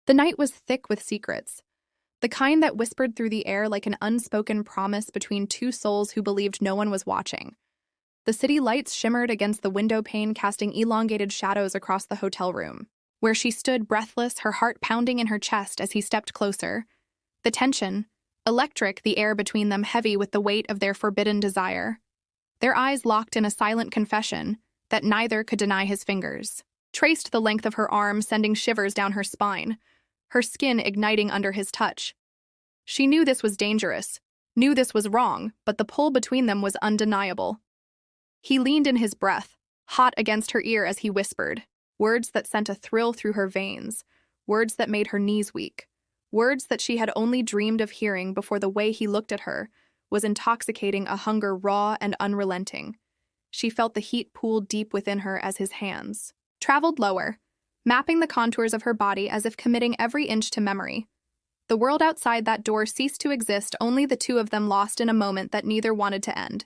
The night was thick with secrets, the kind that whispered through the air like an unspoken promise between two souls who believed no one was watching. The city lights shimmered against the window pane, casting elongated shadows across the hotel room. Where she stood breathless, her heart pounding in her chest as he stepped closer. The tension, electric, the air between them heavy with the weight of their forbidden desire. Their eyes locked in a silent confession that neither could deny his fingers. Traced the length of her arm, sending shivers down her spine, her skin igniting under his touch. She knew this was dangerous, knew this was wrong, but the pull between them was undeniable. He leaned in his breath, hot against her ear as he whispered, words that sent a thrill through her veins, words that made her knees weak, words that she had only dreamed of hearing before the way he looked at her was intoxicating, a hunger raw and unrelenting. She felt the heat pool deep within her as his hands traveled lower, mapping the contours of her body as if committing every inch to memory. The world outside that door ceased to exist, only the two of them lost in a moment that neither wanted to end.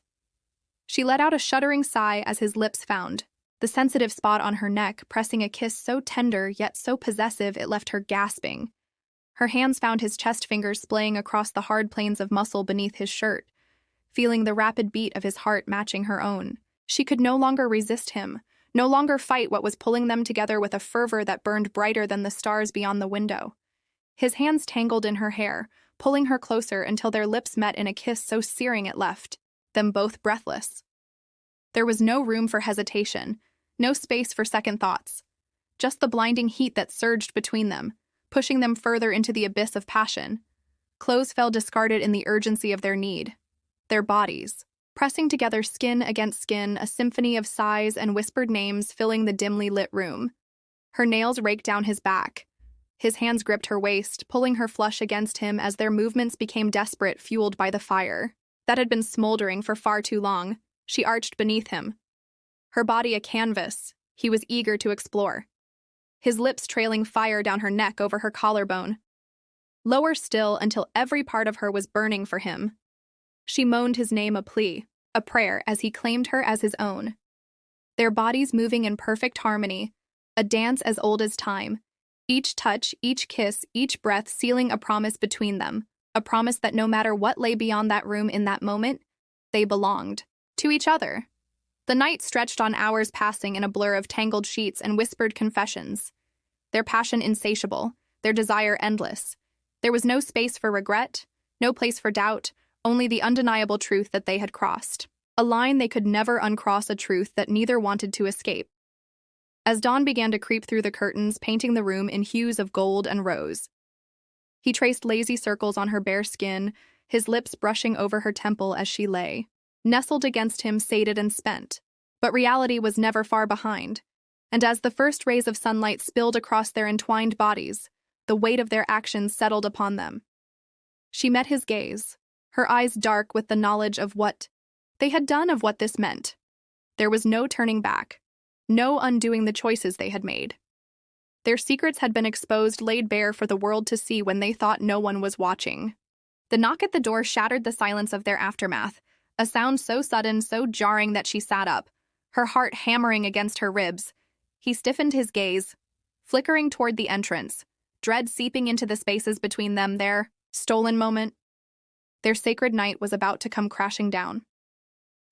She let out a shuddering sigh as his lips found the sensitive spot on her neck, pressing a kiss so tender yet so possessive it left her gasping. Her hands found his chest, fingers splaying across the hard planes of muscle beneath his shirt, feeling the rapid beat of his heart matching her own. She could no longer resist him, no longer fight what was pulling them together with a fervor that burned brighter than the stars beyond the window. His hands tangled in her hair, pulling her closer until their lips met in a kiss so searing it left them both breathless. There was no room for hesitation, no space for second thoughts, just the blinding heat that surged between them, pushing them further into the abyss of passion. Clothes fell discarded in the urgency of their need. Their bodies, pressing together skin against skin, a symphony of sighs and whispered names filling the dimly lit room. Her nails raked down his back. His hands gripped her waist, pulling her flush against him as their movements became desperate, fueled by the fire that had been smoldering for far too long. She arched beneath him, her body a canvas he was eager to explore, his lips trailing fire down her neck over her collarbone. Lower still until every part of her was burning for him. She moaned his name, a plea, a prayer, as he claimed her as his own. Their bodies moving in perfect harmony, a dance as old as time. Each touch, each kiss, each breath sealing a promise between them, a promise that no matter what lay beyond that room in that moment, they belonged to each other. The night stretched on, hours passing in a blur of tangled sheets and whispered confessions. Their passion insatiable, their desire endless. There was no space for regret, no place for doubt, only the undeniable truth that they had crossed. A line they could never uncross, a truth that neither wanted to escape. As dawn began to creep through the curtains, painting the room in hues of gold and rose, he traced lazy circles on her bare skin, his lips brushing over her temple as she lay, nestled against him, sated and spent. But reality was never far behind, and as the first rays of sunlight spilled across their entwined bodies, the weight of their actions settled upon them. She met his gaze, her eyes dark with the knowledge of what they had done, of what this meant. There was no turning back, no undoing the choices they had made. Their secrets had been exposed, laid bare for the world to see when they thought no one was watching. The knock at the door shattered the silence of their aftermath, a sound so sudden, so jarring that she sat up, her heart hammering against her ribs. He stiffened his gaze, flickering toward the entrance, dread seeping into the spaces between them, their stolen moment. Their sacred night was about to come crashing down.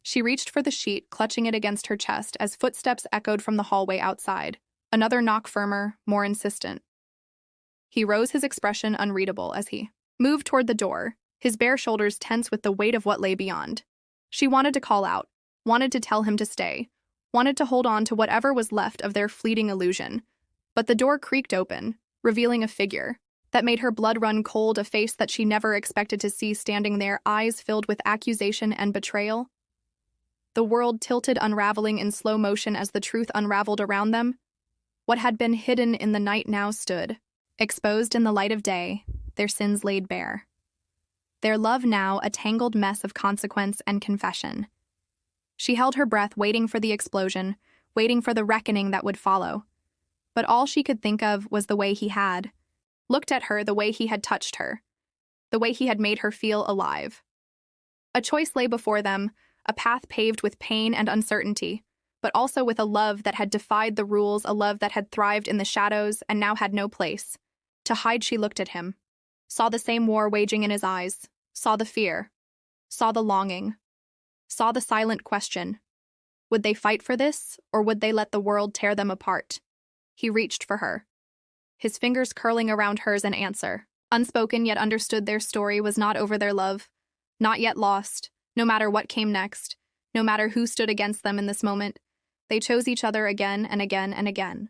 She reached for the sheet, clutching it against her chest as footsteps echoed from the hallway outside. Another knock, firmer, more insistent. He rose, his expression unreadable as he moved toward the door, his bare shoulders tense with the weight of what lay beyond. She wanted to call out, wanted to tell him to stay, wanted to hold on to whatever was left of their fleeting illusion. But the door creaked open, revealing a figure that made her blood run cold, a face that she never expected to see standing there, eyes filled with accusation and betrayal. The world tilted, unraveling in slow motion as the truth unraveled around them. What had been hidden in the night now stood, exposed in the light of day, their sins laid bare. Their love now a tangled mess of consequence and confession. She held her breath, waiting for the explosion, waiting for the reckoning that would follow. But all she could think of was the way he had looked at her, the way he had touched her, the way he had made her feel alive. A choice lay before them, a path paved with pain and uncertainty, but also with a love that had defied the rules, a love that had thrived in the shadows and now had no place. To hide, she looked at him, saw the same war waging in his eyes, saw the fear, saw the longing, saw the silent question. Would they fight for this, or would they let the world tear them apart? He reached for her, his fingers curling around hers in answer. Unspoken yet understood, their story was not over, their love, not yet lost. No matter what came next, no matter who stood against them in this moment, they chose each other again and again and again.